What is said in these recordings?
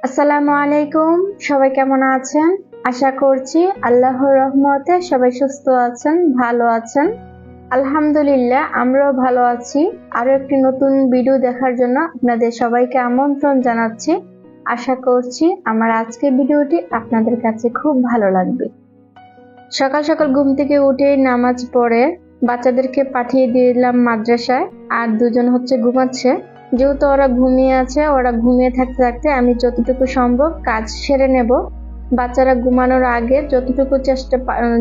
আসসালামু আলাইকুম। সবাই কেমন আছেন? আশা করছি আল্লাহর রহমতে সবাই সুস্থ আছেন, ভালো আছেন। আলহামদুলিল্লাহ, আমরাও ভালো আছি। আরো একটি নতুন ভিডিও দেখার জন্য আপনাদের সবাইকে আমন্ত্রণ জানাচ্ছি। আশা করছি আমার আজকের ভিডিওটি আপনাদের কাছে খুব ভালো লাগবে। সকাল সকাল ঘুম থেকে উঠে নামাজ পড়ে বাচ্চাদেরকে পাঠিয়ে দিলাম মাদ্রাসায়, আর দুজন ঘুমাচ্ছে। যেহেতু ওরা ঘুমিয়ে আছে, ওরা ঘুমিয়ে থাকতে থাকতে আমি যতটুকু সম্ভব কাজ সেরে নেব। বাচ্চারা ঘুমানোর আগে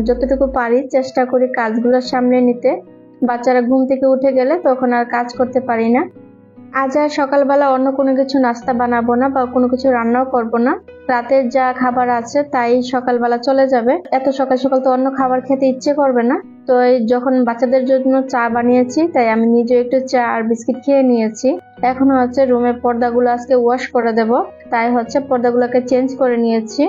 যতটুকু পারি চেষ্টা করি কাজগুলো সামলে নিতে। বাচ্চারা ঘুম থেকে উঠে গেলে তখন আর কাজ করতে পারি না। আজ আর সকালবেলা অন্য কোনো কিছু নাস্তা বানাবো না বা কোনো কিছু রান্নাও করব না। রাতের যা খাবার আছে তাই সকালবেলা চলে যাবে। এত সকাল সকাল তো অন্য খাবার খেতে ইচ্ছে করবে না। তো যখন বাচ্চাদের জন্য চা বানিয়েছি, তাই আমি নিজে একটু চা আর বিস্কিট খেয়ে নিয়েছি। এখন রুমের পর্দাগুলো আজকে ওয়াশ করে দেব, তাই পর্দাগুলোকে চেঞ্জ করে নিয়েছি।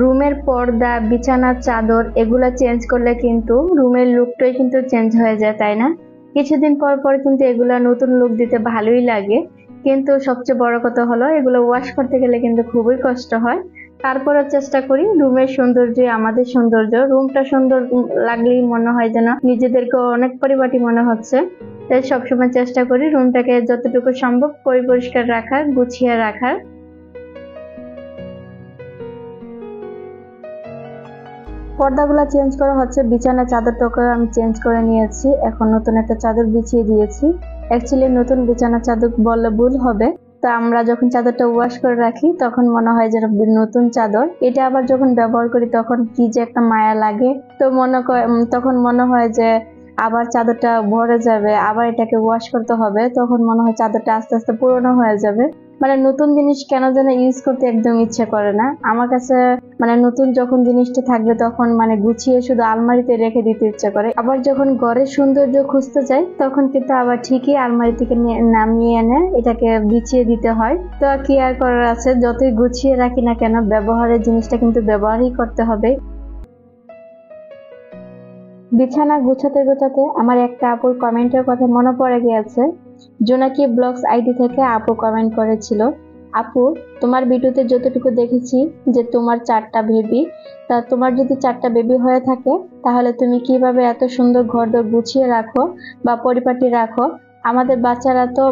রুমের পর্দা, বিছানার চাদর এগুলা চেঞ্জ করলে কিন্তু রুমের লুকটাই কিন্তু চেঞ্জ হয়ে যায়, তাই না? কিছুদিন পর পর কিন্তু এগুলা নতুন লুক দিতে ভালোই লাগে, কিন্তু সবচেয়ে বড় কথা হলো এগুলো ওয়াশ করতে গেলে কিন্তু খুবই কষ্ট হয়। তারপরে চেষ্টা করি রুমের সৌন্দর্য আমাদের সৌন্দর্য, রুমটা সুন্দর লাগলেই মনে হয় যেন নিজেদেরকে অনেক পরিপাটি মনে হচ্ছে। তাই সবসময় চেষ্টা করি রুমটাকে যতটুকু সম্ভব পরিষ্কার রাখার, গুছিয়ে রাখার। পর্দাগুলো চেঞ্জ করা হচ্ছে, বিছানার চাদরটাকে আমি চেঞ্জ করে নিয়েছি। এখন নতুন একটা চাদর বিছিয়ে দিয়েছি। অ্যাকচুয়ালি নতুন বিছানার চাদর বললে ভুল হবে। তা আমরা যখন চাদরটা ওয়াশ করে রাখি তখন মনে হয় যে নতুন চাদর। এটা আবার যখন ব্যবহার করি তখন কি যে একটা মায়া লাগে। তো তখন মনে হয় যে আবার চাদরটা ভরে যাবে, আবার এটাকে ওয়াশ করতে হবে। তখন মনে হয় চাদরটা আস্তে আস্তে পুরনো হয়ে যাবে। নতুন জিনিস কেন যেন ইউজ করতে একদম ইচ্ছে করে না আমার কাছে। নতুন যখন জিনিসটা থাকবে তখন গুছিয়ে শুধু আলমারিতে রেখে দিতে ইচ্ছে করে। আবার যখন ঘরের সৌন্দর্য খুঁজতে যাই তখন কিন্তু আবার ঠিকই আলমারি থেকে নামিয়ে এনে এটাকে বিছিয়ে দিতে হয়। তো কি আর করার আছে, যতই গুছিয়ে রাখি না কেন ব্যবহারের জিনিসটা কিন্তু ব্যবহারই করতে হবে। বিছানা গুছাতে গুছাতে আমার একটা আপুর কমেন্টের কথা মনে পড়ে গিয়েছে। জোনাকি ব্লগস আইডি থেকে আপু কমেন্ট করেছিল, আপু তোমার ভিডিওতে যতটুকু দেখেছি যে তোমার 4টা বেবি, তা তোমার যদি 4টা বেবি হয়ে থাকে তাহলে তুমি কিভাবে এত সুন্দর ঘরদোর গুছিয়ে রাখো বা পরিপাটি রাখো? আমাদের বাচ্চারা তো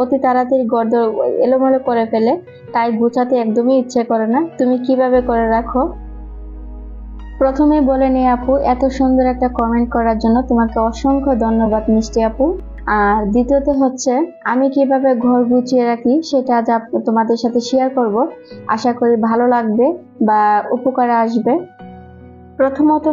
অতি তাড়াতাড়ি ঘরদোর এলোমেলো করে ফেলে, তাই গুছাতে একদমই ইচ্ছে করে না। তুমি কিভাবে করে রাখো? প্রথমে বলে নি আপু, এত সুন্দর একটা কমেন্ট করার জন্য তোমাকে অসংখ্য ধন্যবাদ মিষ্টি আপু। আর দ্বিতীয়ত আমি কিভাবে ঘর গুছিয়ে রাখি সেটা আজ তোমাদের সাথে শেয়ার করব। আশা করি ভালো লাগবে বা উপকারে আসবে। প্রথমত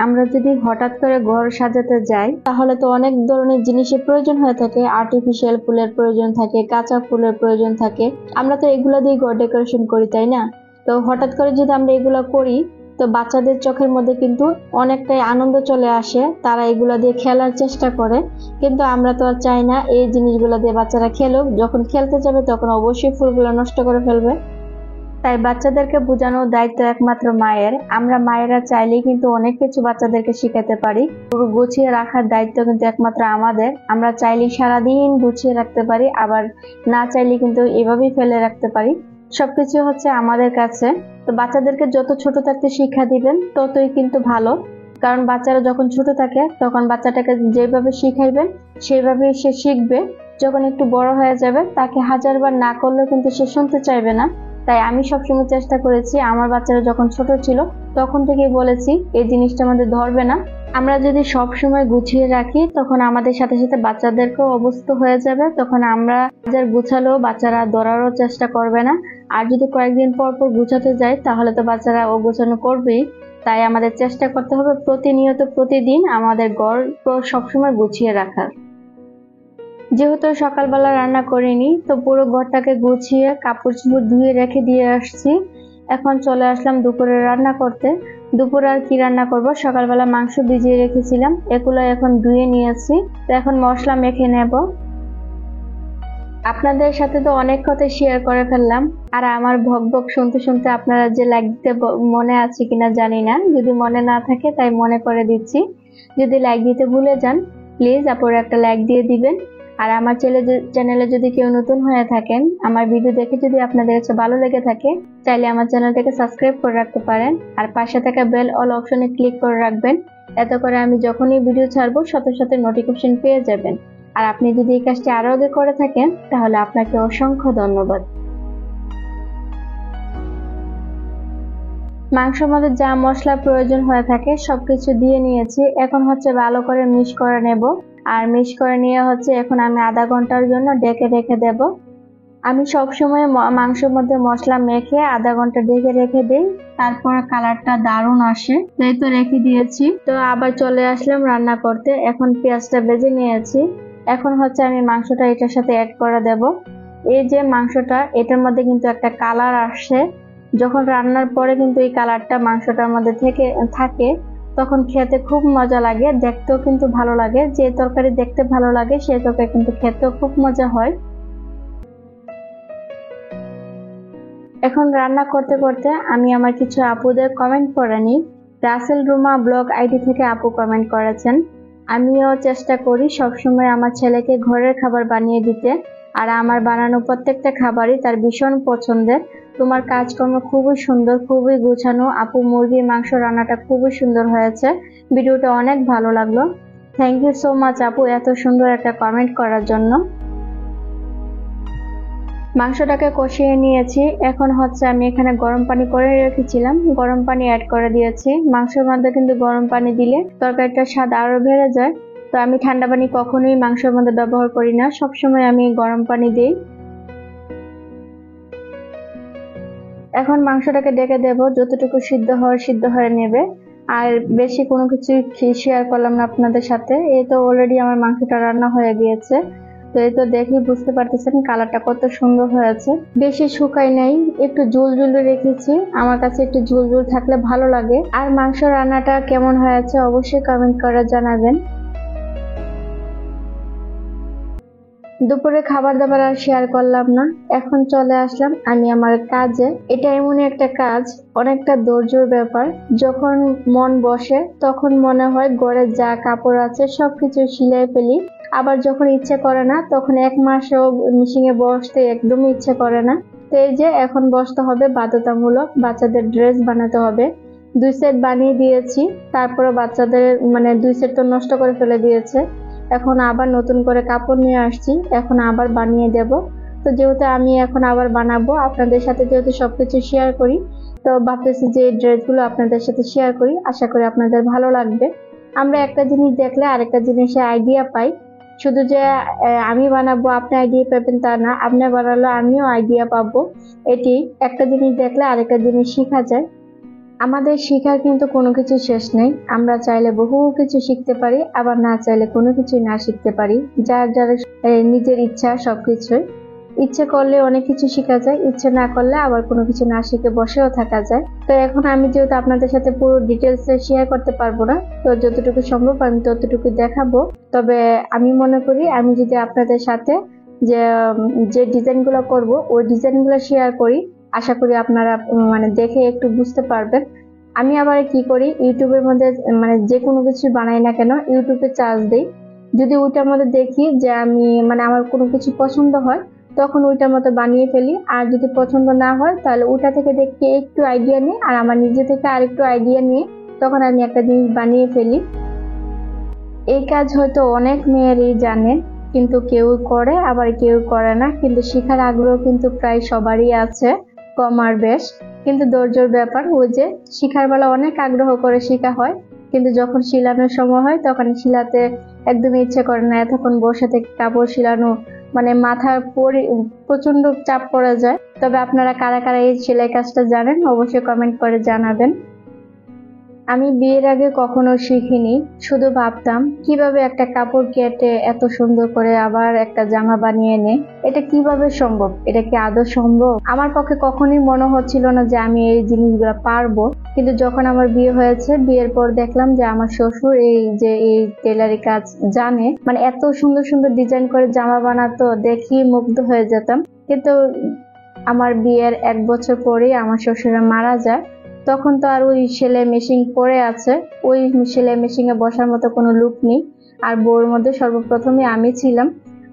আমরা যদি হঠাৎ করে ঘর সাজাতে যাই তাহলে তো অনেক ধরনের জিনিসের প্রয়োজন হয়ে থাকে। আর্টিফিশিয়াল ফুলের প্রয়োজন থাকে, কাঁচা ফুলের প্রয়োজন থাকে। আমরা তো এগুলো দিয়ে ঘর ডেকোরেশন করি, তাই না? তো হঠাৎ করে যদি আমরা এগুলো করি তো বাচ্চাদের চোখের মধ্যে কিন্তু অনেকটাই আনন্দ চলে আসে, তারা এগুলো দিয়ে খেলার চেষ্টা করে। কিন্তু আমরা তো আর চাই না এই জিনিসগুলো দিয়ে বাচ্চারা খেলুক। যখন খেলতে যাবে তখন অবশ্যই ফুলগুলো নষ্ট করে ফেলবে। তাই বাচ্চাদেরকে বোঝানোর দায়িত্ব একমাত্র মায়ের। আমরা মায়েরা চাইলেই কিন্তু অনেক কিছু বাচ্চাদেরকে শিখাতে পারি। গুছিয়ে রাখার দায়িত্ব কিন্তু একমাত্র আমাদের। আমরা চাইলেই সারাদিন গুছিয়ে রাখতে পারি, আবার না চাইলে কিন্তু এভাবেই ফেলে রাখতে পারি। সবকিছু আমাদের কাছে। তো বাচ্চাদেরকে যত ছোট থাকতে শিক্ষা দিবেন ততই কিন্তু ভালো। কারণ বাচ্চারা যখন ছোট থাকে তখন বাচ্চাটাকে যেভাবে শিখাইবেন সেভাবেই সে শিখবে। যখন একটু বড় হয়ে যাবে তাকে 1000বার না করলেও কিন্তু সে শুনতে চাইবে না। তাই আমি সবসময় চেষ্টা করেছি, আমার বাচ্চারা যখন ছোট ছিল তখন থেকেই বলেছি এই জিনিসটা আমাদের ধরবে না। আমরা যদি সব সময় গুছিয়ে রাখি তখন আমাদের সাথে সাথে বাচ্চাদেরকেও অভ্যস্ত হয়ে যাবে। তখন আমরা গুছালেও বাচ্চারা ধরারও চেষ্টা করবে না। আর যদি কয়েকদিন পর পর গুছাতে যাই তাহলে তো বাচ্চারা গোছানো করবেই। তাই আমাদের চেষ্টা করতে হবে প্রতিনিয়ত প্রতিদিন আমাদের ঘর সবসময় গুছিয়ে রাখার। যেহেতু সকালবেলা রান্না করিনি, তো পুরো ঘরটাকে গুছিয়ে কাপড় চোপড় ধুয়ে রেখে দিয়ে আসছি। এখন চলে আসলাম দুপুরে রান্না করতে। দুপুরে আর কি রান্না করব, সকালবেলা মাংস ভিজিয়ে রেখেছিলাম, এগুলো এখন ধুয়ে নিয়েছি। তো এখন মশলা মেখে নেব। আপনাদের সাথে তো অনেক কথা শেয়ার করে ফেললাম, আর আমার ভক ভক শুনতে শুনতে আপনারা যে লাইক দিতে মনে আছে কিনা জানি না। যদি মনে না থাকে তাই মনে করে দিচ্ছি। যদি লাইক দিতে ভুলে যান প্লিজ আপুর একটা লাইক দিয়ে দিবেন। আর আমার চ্যানেলে যদি কেউ নতুন হয়ে থাকেন, আমার ভিডিও দেখে যদি আপনাদের কাছে ভালো লেগে থাকে, চাইলে আমার চ্যানেলটাকে সাবস্ক্রাইব করে রাখতে পারেন আর পাশে থাকা বেল অল অপশনে ক্লিক করে রাখবেন। এতে করে আমি যখনই ভিডিও ছাড়বো সাথে সাথে নোটিফিকেশন পেয়ে যাবেন। আর আপনি যদি এই কাজটি আরো আগে করে থাকেন তাহলে আপনাকে অসংখ্য ধন্যবাদ। মাংসের মধ্যে যা মশলা প্রয়োজন হয়ে থাকে সবকিছু দিয়ে নিয়েছি। এখন হচ্ছে ভালো করে মিক্স করে নেব। আর মিক্স করে নিয়ে হচ্ছে এখন আমি আধা ঘন্টার জন্য ঢেকে রেখে দেব। আমি সবসময় মাংসের মধ্যে মশলা মেখে আধা ঘন্টা ঢেকে রেখে দিই, তারপর কালারটা দারুণ আসে, তাই তো রেখে দিয়েছি। তো আবার চলে আসলাম রান্না করতে। এখন পেঁয়াজটা ভেজে নিয়েছি। এখন হচ্ছে আমি মাংসটা এটার সাথে অ্যাড করে দেব। এই যে মাংসটা, এটার মধ্যে কিন্তু একটা কালার আসে। যখন রান্নার পরে কিন্তু এই কালারটা মাংসটার মধ্যে থাকে তখন খেতে খুব মজা লাগে, দেখতেও কিন্তু ভালো লাগে। যে তরকারি দেখতে ভালো লাগে সেই তরকারি কিন্তু খেতেও খুব মজা হয়। এখন রান্না করতে করতে আমি আমার কিছু আপুদের কমেন্ট পড়ে নিই। রাসেল রুমা ব্লগ আইডি থেকে আপু কমেন্ট করেছেন, আমিও চেষ্টা করি সবসময় আমার ছেলেকে ঘরের খাবার বানিয়ে দিতে, আর আমার বানানো প্রত্যেকটা খাবারই তার ভীষণ পছন্দের। তোমার কাজকর্ম খুবই সুন্দর, খুবই গুছানো। আপু মুরগির মাংস রান্নাটা খুবই সুন্দর হয়েছে, ভিডিওটা অনেক ভালো লাগলো। থ্যাংক ইউ সো মাচ আপু এত সুন্দর একটা কমেন্ট করার জন্য। মাংসটাকে কষিয়ে নিয়েছি। এখন হচ্ছে আমি এখানে গরম পানি করে রেখেছিলাম, গরম পানি অ্যাড করে দিয়েছি। মাংসের মধ্যে কিন্তু গরম পানি দিলে তরকারিটার স্বাদ আরো বেড়ে যায়। তো আমি ঠান্ডা পানি কখনোই মাংসের মধ্যে ব্যবহার করি না, সবসময় আমি গরম পানি দিই। এখন মাংসটাকে ডেকে দেব, যতটুকু সিদ্ধ হয়ে নেবে। আর বেশি কোনো কিছু শেয়ার করলাম না আপনাদের সাথে। এই তো অলরেডি আমার মাংসটা রান্না হয়ে গিয়েছে। তো এই তো দেখেই বুঝতে পারতেছেন কালারটা কত সুন্দর হয়েছে। বেশি শুকাই নাই, একটু ঝোল রেখেছি। আমার কাছে একটু ঝোল থাকলে ভালো লাগে। আর মাংস রান্নাটা কেমন হয়েছে অবশ্যই কমেন্ট করে জানাবেন। দুপুরে খাবার দাবার আর শেয়ার করলাম না, এখন চলে আসলাম আমি আমার কাজে। এটা এমনই একটা কাজ, অনেকটা ধৈর্যের ব্যাপার। যখন মন বসে তখন মনে হয় ঘরে যা কাপড় আছে সবকিছু সিলাই ফেলি। আবার যখন ইচ্ছে করে না তখন এক মাসও মেশিনে বসতে একদমই ইচ্ছে করে না। তো এই যে এখন বসতে হবে বাধ্যতামূলক, বাচ্চাদের ড্রেস বানাতে হবে। 2 সেট বানিয়ে দিয়েছি, তারপরে বাচ্চাদের 2 সেট তো নষ্ট করে ফেলে দিয়েছে। এখন আবার নতুন করে কাপড় নিয়ে আসছি, এখন আবার বানিয়ে দেব। তো যেহেতু আমি এখন আবার বানাবো, আপনাদের সাথে যেহেতু সবকিছু শেয়ার করি, তো ভাবতেছি যে এই ড্রেসগুলো আপনাদের সাথে শেয়ার করি, আশা করি আপনাদের ভালো লাগবে। আমরা একটা জিনিস দেখলে আরেকটা জিনিসের আইডিয়া পাই। শুধু যে আমি বানাবো আপনি আইডিয়া পাবেন তা না, আপনি বানালে আমিও আইডিয়া পাবো। এটি একটা জিনিস দেখলে আরেকটা জিনিস শেখা যায়। আমাদের শেখার কিন্তু কোনো কিছু শেষ নেই। আমরা চাইলে বহু কিছু শিখতে পারি, আবার না চাইলে কোনো কিছুই না শিখতে পারি। যার যার নিজের ইচ্ছা সবকিছুই। ইচ্ছে করলে অনেক কিছু শেখা যায়, ইচ্ছে না করলে আবার কোনো কিছু না শিখে বসেও থাকা যায়। তো এখন আমি যেহেতু আপনাদের সাথে পুরো ডিটেলসে শেয়ার করতে পারবো না, তো যতটুকু সম্ভব আমি ততটুকু দেখাবো। তবে আমি মনে করি আমি যদি আপনাদের সাথে যে ডিজাইনগুলো করব ওই ডিজাইনগুলো শেয়ার করি, আশা করি আপনারা দেখে একটু বুঝতে পারবেন। আমি আবার কি করি, ইউটিউবের মধ্যে যে কোনো কিছু বানাই না কেন ইউটিউবে চার্জ দিই। যদি ওইটার মধ্যে দেখি যে আমি আমার কোনো কিছু পছন্দ হয় তখন ওইটার মতো বানিয়ে ফেলি। আর যদি পছন্দ না হয় তাহলে ওটা থেকে দেখে একটু আইডিয়া নিই, আর আমার নিজে থেকে আরেকটু আইডিয়া নিয়ে তখন আমি একটা জিনিস বানিয়ে ফেলি। এই কাজ হয়তো অনেক মেয়েরই জানে, কিন্তু কেউ করে আবার কেউ করে না। কিন্তু শেখার আগ্রহ কিন্তু প্রায় সবারই আছে, কম আর বেশ। কিন্তু ধৈর্যের ব্যাপার, ওই যে শিখার বেলা অনেক আগ্রহ করে শেখা হয়, কিন্তু যখন শিলানোর সময় হয় তখন শিলাতে একদমই ইচ্ছে করে না। এতক্ষণ বসে থেকে কাপড় শিলানো মাথার প্রচন্ড চাপ পড়ে যায়। তবে আপনারা কারা কারা এই সেলাই কাজটা জানেন অবশ্যই কমেন্ট করে জানাবেন। আমি বিয়ের আগে কখনো শিখিনি, শুধু ভাবতাম কিভাবে একটা কাপড় কেটে এত সুন্দর করে আবার একটা জামা বানিয়ে নে, এটা কিভাবে সম্ভব, এটা কি আদৌ সম্ভব? আমার পক্ষে কখনোই মনে হচ্ছিল না যে আমি এই জিনিসগুলো পারবো। কিন্তু যখন আমার বিয়ে হয়েছে, বিয়ের পর দেখলাম যে আমার শ্বশুর এই টেলারি কাজ জানে, এত সুন্দর সুন্দর ডিজাইন করে জামা বানাতো, দেখি মুগ্ধ হয়ে যেতাম। কিন্তু আমার বিয়ের 1 বছর পরেই আমার শ্বশুরা মারা যায়। তখন তো আর ওই সেলাই মেশিন পড়ে আছে, ওই সেলাই মেশিনে বসার মতো কোনো লোক নেই। আর বউর মধ্যে সর্বপ্রথমে আমি ছিলাম,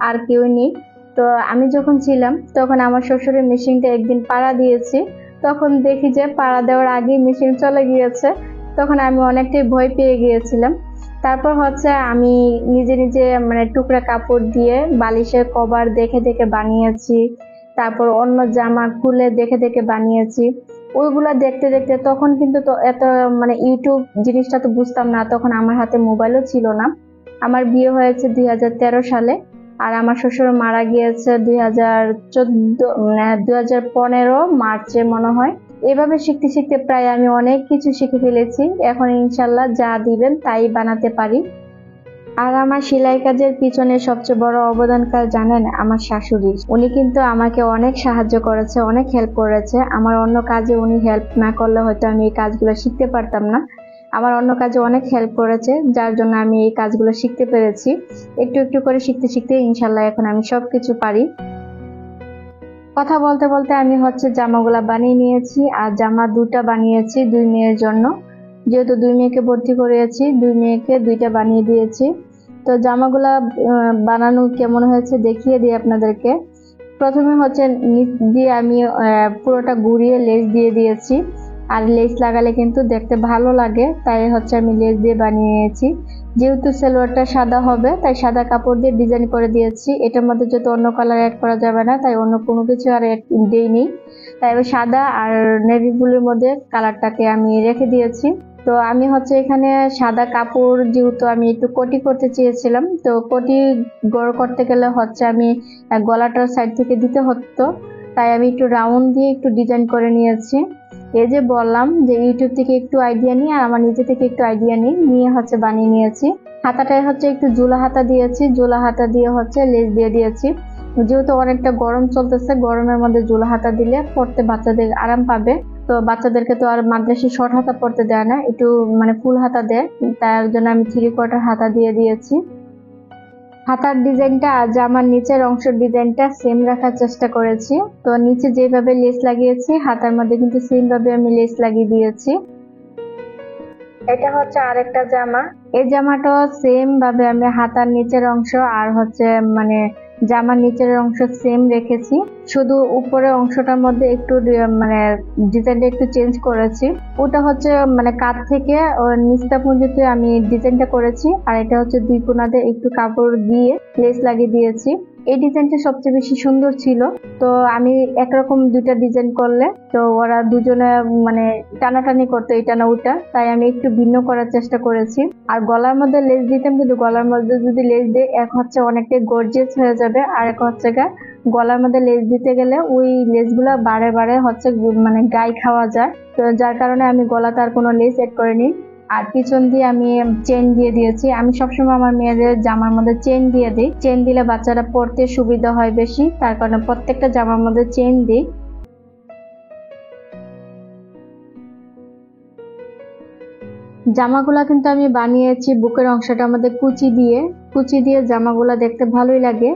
আর কেউ নেই। তো আমি যখন ছিলাম তখন আমার শ্বশুরের মেশিনটা একদিন পাড়া দিয়েছি, তখন দেখি যে পাড়া দেওয়ার আগেই মেশিন চলে গিয়েছে। তখন আমি অনেকটাই ভয় পেয়ে গিয়েছিলাম। তারপর হচ্ছে আমি নিজে নিজে মানে টুকরা কাপড় দিয়ে বালিশের কভার দেখে দেখে বানিয়েছি, তারপর অন্য জামা খুলে দেখে দেখে বানিয়েছি। ওইগুলা দেখতে দেখতে তখন কিন্তু তো এত মানে ইউটিউব জিনিসটা তো বুঝতাম না, তখন আমার হাতে মোবাইলও ছিল না। আমার বিয়ে হয়েছে 2013 সালে, আর আমার শ্বশুর মারা গিয়েছে 2015 মার্চে মনে হয়। এভাবে শিখতে শিখতে প্রায় আমি অনেক কিছু শিখে ফেলেছি। এখন ইনশাল্লাহ যা দিবেন তাই বানাতে পারি। আর আমার সেলাই কাজের পিছনে সবচেয়ে বড় অবদানকার জানেন আমার শাশুড়ি। উনি কিন্তু আমাকে অনেক সাহায্য করেছে, অনেক হেল্প করেছে। আমার অন্য কাজে উনি হেল্প না করলে হয়তো আমি এই কাজগুলো শিখতে পারতাম না। আমার অন্য কাজে অনেক হেল্প করেছে, যার জন্য আমি এই কাজগুলো শিখতে পেরেছি। একটু একটু করে শিখতে শিখতে ইনশাল্লাহ এখন আমি সবকিছু পারি। কথা বলতে বলতে আমি হচ্ছে জামাগুলা বানিয়ে নিয়েছি, আর জামা দুটা বানিয়েছি 2 মেয়ের জন্য। যেহেতু 2 মেয়েকে ভর্তি করিয়েছি, 2 মেয়েকে 2টা বানিয়ে দিয়েছি। তো জামাগুলা বানানো কেমন হয়েছে দেখিয়ে দিই আপনাদেরকে। প্রথমে হচ্ছে নিচ দিয়ে আমি পুরোটা ঘুরিয়ে লেস দিয়ে দিয়েছি। আর লেস লাগালে কিন্তু দেখতে ভালো লাগে, তাই হচ্ছে আমি লেস দিয়ে বানিয়ে নিয়েছি। যেহেতু সালোয়ারটা সাদা হবে তাই সাদা কাপড় দিয়ে ডিজাইন করে দিয়েছি। এটার মধ্যে যেহেতু অন্য কালার অ্যাড করা যাবে না, তাই অন্য কোনো কিছু আর দেইনি। তাই সাদা আর নেভি ব্লুর মধ্যে কালারটাকে আমি রেখে দিয়েছি। তো আমি হচ্ছে এখানে সাদা কাপড়, যেহেতু আমি একটু কোটি করতে চেয়েছিলাম, তো কোটি গড় করতে গেলে হচ্ছে আমি গলাটার সাইড থেকে দিতে হতো, তাই আমি একটু রাউন্ড দিয়ে একটু ডিজাইন করে নিয়েছি। এই যে বললাম যে ইউটিউব থেকে একটু আইডিয়া নিই আর আমার নিজে থেকে একটু আইডিয়া নিয়ে হচ্ছে বানিয়ে নিয়েছি। হাতাটায় হচ্ছে একটু জোলা হাতা দিয়েছি, জোলা হাতা দিয়ে হচ্ছে লেস দিয়ে দিয়েছি। যেহেতু অনেকটা গরম চলতেছে, গরমের মধ্যে জোলা হাতা দিলে পড়তে বাচ্চাদের আরাম পাবে। তো বাচ্চাদেরকে তো আর মাদ্রাসি শর্ট হাতা পড়তে দেয় না, একটু মানে ফুল হাতা দেয়, তার জন্য আমি 3/4 হাতা দিয়ে দিয়েছি। হাতার ডিজাইনটা আর জামার নিচের অংশের ডিজাইনটা সেম রাখার চেষ্টা করেছি। তো নিচে যেভাবে লেস লাগিয়েছি হাতার মধ্যে কিন্তু সেম ভাবে আমি লেস লাগিয়ে দিয়েছি। এটা হচ্ছে আরেকটা জামা। এই জামাটাও সেম ভাবে আমি হাতার নিচের অংশ আর হচ্ছে মানে জামার নিচের অংশ সেম রেখেছি, শুধু উপরের অংশটার মধ্যে একটু মানে ডিজাইনটা একটু চেঞ্জ করেছি। ওটা হচ্ছে মানে কাঁধ থেকে নিচটা পর্যন্ত আমি ডিজাইনটা করেছি, আর এটা হচ্ছে 2 কোণাতে একটু কাপড় দিয়ে লেস লাগিয়ে দিয়েছি। এই ডিজাইনটা সবচেয়ে বেশি সুন্দর ছিল। তো আমি একরকম 2টা ডিজাইন করলে তো ওরা দুজনে মানে টানাটানি করতো এটা না ওটা, তাই আমি একটু ভিন্ন করার চেষ্টা করেছি। আর গলার মধ্যে লেস দিতাম, কিন্তু গলার মধ্যে যদি লেস দিই এক হচ্ছে অনেকটাই গর্জিয়াস হয়ে যাবে, আর এক হচ্ছে গলার মধ্যে লেস দিতে গেলে ওই লেসগুলা বারে বারে হচ্ছে মানে গায়ে খাওয়া যায়। তো যার কারণে আমি গলাতে আর কোনো লেস এড করিনি। আর পিছন দিয়ে আমি চেন দিয়ে দিয়েছি। আমি সবসময় আমার মেয়েদের জামার মধ্যে চেন দিয়ে দিই, চেন দিলে বাচ্চারা পরতে সুবিধা হয় বেশি, তার কারণে প্রত্যেকটা জামার মধ্যে চেন দিই। জামাগুলা কিন্তু আমি বানিয়েছি বুকের অংশটা আমাদের কুচি দিয়ে জামাগুলা দেখতে ভালোই লাগে।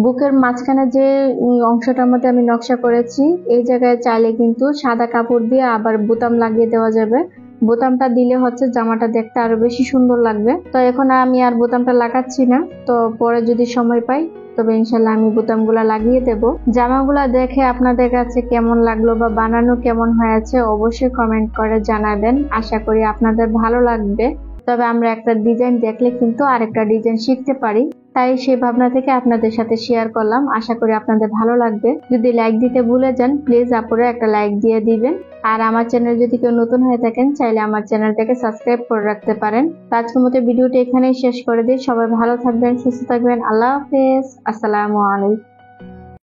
বুকের মাঝখানে যে অংশটার মধ্যে আমি নকশা করেছি, এই জায়গায় চাইলে কিন্তু সাদা কাপড় দিয়ে আবার বোতাম লাগিয়ে দেওয়া যাবে। বোতামটা দিলে হচ্ছে জামাটা দেখতে আরো বেশি সুন্দর লাগবে। তো এখন আমি আর বোতামটা লাগাচ্ছি না, তো পরে যদি সময় পাই তবে ইনশাল্লাহ আমি বোতামগুলা লাগিয়ে দেব। জামাগুলা দেখে আপনাদের কাছে কেমন লাগলো বা বানানো কেমন হয়েছে অবশ্যই কমেন্ট করে জানাবেন। আশা করি আপনাদের ভালো লাগবে। তবে আমরা একটা ডিজাইন দেখলে কিন্তু আরেকটা ডিজাইন শিখতে পারি, তাই সেই ভাবনা থেকে আপনাদের সাথে শেয়ার করলাম। আশা করি আপনাদের ভালো লাগবে। যদি লাইক দিতে ভুলে যান প্লিজ আপুরে একটা লাইক দিয়ে দিবেন। আর আমার চ্যানেল যদি কেউ নতুন হয়ে থাকেন চাইলে আমার চ্যানেলটাকে সাবস্ক্রাইব করে রাখতে পারেন। আজকের মতো ভিডিওটা এখানেই শেষ করে দিই। সবাই ভালো থাকবেন, সুস্থ থাকবেন। আল্লাহ হাফেজ, আসসালামু আলাইকুম।